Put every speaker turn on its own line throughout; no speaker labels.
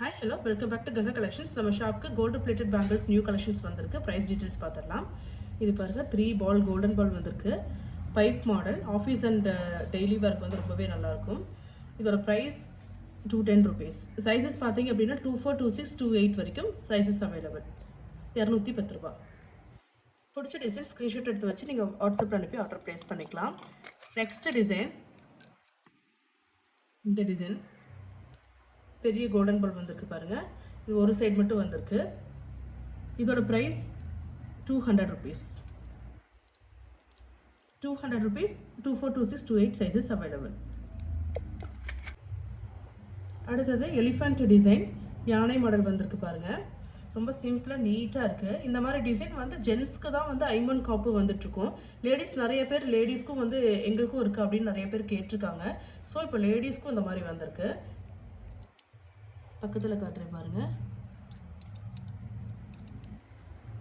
Hi hello welcome back to Ganga collections. நம்ம ஷாப்க்கு gold plated bangles new collections வந்திருக்கு. Price details பார்த்துடலாம். இது பாருங்கள், 3 பால் கோல்டன் பால் வந்திருக்கு. Pipe model, office and daily work வந்து ரொம்பவே நல்லாயிருக்கும். இதோட ப்ரைஸ் 210 ருபீஸ். சைஸஸ் பார்த்தீங்க அப்படின்னா 24, 26, 28 வரைக்கும் சைஸஸ் அவைலபிள். 210 ரூபா. பிடிச்ச டிசைன் ஸ்க்ரீன்ஷாட் எடுத்து வச்சு நீங்கள் வாட்ஸ்அப்பில் அனுப்பி ஆர்டர் ப்ளேஸ் பண்ணிக்கலாம். நெக்ஸ்ட் டிசைன், இந்த டிசைன் பெரிய கோல்டன் பால் வந்திருக்கு பாருங்கள். இது ஒரு சைடு மட்டும் வந்திருக்கு. இதோட price 200 rupees. 200 rupees. 24, 26, 28 sizes available. அடுத்தது எலிஃபண்ட் டிசைன் யானை மாடல் வந்திருக்கு பாருங்கள். ரொம்ப சிம்பிளாக நீட்டாக இருக்குது. இந்த மாதிரி டிசைன் வந்து ஜென்ஸ்க்கு தான் வந்து ஐமன் காப்பு வந்துட்டுருக்கோம். லேடிஸ் நிறைய பேர், லேடிஸ்க்கும் வந்து எங்களுக்கும் இருக்குது அப்படின்னு நிறைய பேர் கேட்டிருக்காங்க. ஸோ இப்போ லேடிஸ்க்கும் இந்த மாதிரி வந்திருக்கு. பக்கத்தில் காட்டுறேன் பாருங்கள்.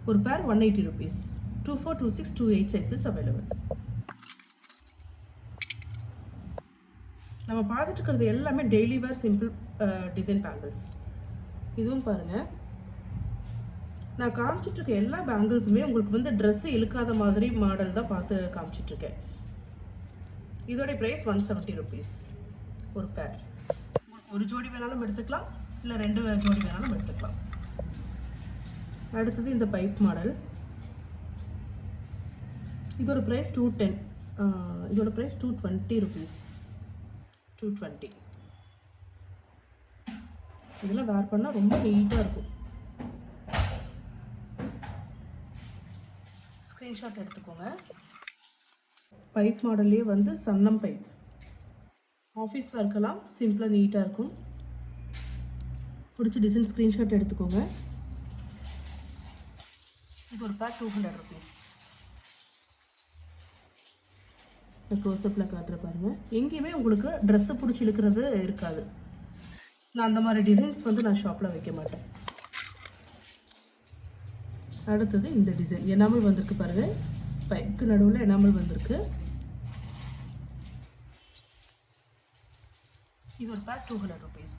ஒரு பேர் 180 ருபீஸ். 24, 26, 28 sizes available. நம்ம பார்த்துட்டு இருக்கிறது எல்லாமே டெய்லி வேர் சிம்பிள் டிசைன் பேங்கிள்ஸ். இதுவும் பாருங்கள், நான் காமிச்சிட்ருக்க எல்லா பேங்கிள்ஸுமே உங்களுக்கு வந்து ட்ரெஸ்ஸு இழுக்காத மாதிரி மாடல் தான் பார்த்து காமிச்சிட்ருக்கேன். இதோடைய ப்ரைஸ் 170 ருபீஸ் ஒரு பேர். ஒரு ஜோடி வேணாலும் எடுத்துக்கலாம், இல்லை 2 ஜோடி வேணாலும் எடுத்துக்கலாம். அடுத்தது இந்த பைப் மாடல். இதோட ப்ரைஸ் 210. இதோட ப்ரைஸ் 220 ருபீஸ். 220. இதெல்லாம் வேர் பண்ணால் ரொம்ப நீட்டாக இருக்கும். ஸ்க்ரீன்ஷாட் எடுத்துக்கோங்க. பைப் மாடல்லே வந்து சன்னம் பைப். ஆஃபீஸ் ஒர்க்கெல்லாம் சிம்பிளாக நீட்டாக இருக்கும். பிடிச்ச டிசைன் ஸ்க்ரீன்ஷாட் எடுத்துக்கோங்க. இது ஒரு பேக் 200 ருபீஸ். க்ளோஸ்அப்பில் காட்டுற பாருங்கள். எங்கேயுமே உங்களுக்கு ட்ரெஸ்ஸை பிடிச்சி இழுக்கிறது இருக்காது. நான் அந்த மாதிரி டிசைன்ஸ் வந்து நான் ஷாப்பில் வைக்க மாட்டேன். அடுத்தது இந்த டிசைன் எனாமல் வந்திருக்கு பாருங்கள். பைக்கு நடுவில் எனாமல் வந்திருக்கு. இது ஒரு பேக் 200 ருபீஸ்.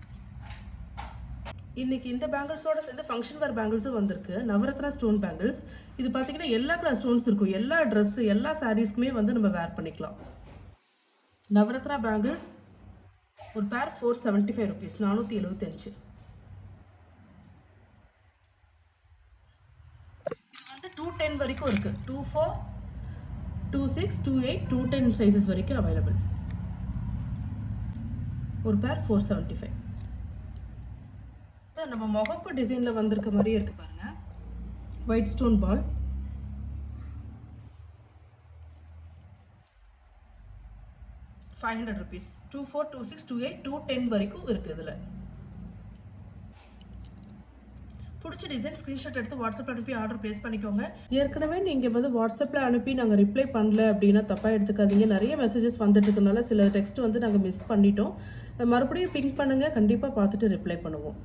இன்றைக்கி இந்த பேங்கிள்ஸோடு சேர்ந்து ஃபங்க்ஷன் வேர் பேங்கிள்ஸும் வந்திருக்கு. Navratna stone bangles. இது பார்த்திங்கன்னா எல்லா கலர் ஸ்டோன்ஸ் இருக்கும். எல்லா ட்ரெஸ்ஸு, எல்லா சாரீஸ்க்குமே வந்து நம்ம வேர் பண்ணிக்கலாம். நவரத்னா பேங்கிள்ஸ் ஒரு பேர் 475 ருபீஸ். 475. இது வந்து 210 வரைக்கும் இருக்குது. 24, 26, 28, 210 சைஸஸ் வரைக்கும் அவைலபிள். ஒரு பேர் 475. நம்ம முகப்பு டிசைனில் வந்திருக்க மாதிரியே இருக்குது பாருங்கள். ஒயிட் ஸ்டோன் பால். $500 ருபீஸ். 24, 26, 28, 210 வரைக்கும் இருக்குது. இதில் பிடிச்ச டிசைன் ஸ்க்ரீன்ஷாட் எடுத்து வாட்ஸ்அப்பில் அனுப்பி ஆர்டர் ப்ளேஸ் பண்ணிக்கோங்க. ஏற்கனவே நீங்கள் வந்து வாட்ஸ்அப்பில் அனுப்பி நாங்கள் ரிப்ளை பண்ணல அப்படின்னா தப்பாக எடுத்துக்காதீங்க. நிறைய மெசேஜஸ் வந்துட்டு இருக்கனால சில டெக்ஸ்ட் வந்து நாங்கள் மிஸ் பண்ணிட்டோம். மறுபடியும் பிங்க் பண்ணுங்கள், கண்டிப்பாக பார்த்துட்டு ரிப்ளை பண்ணுவோம்.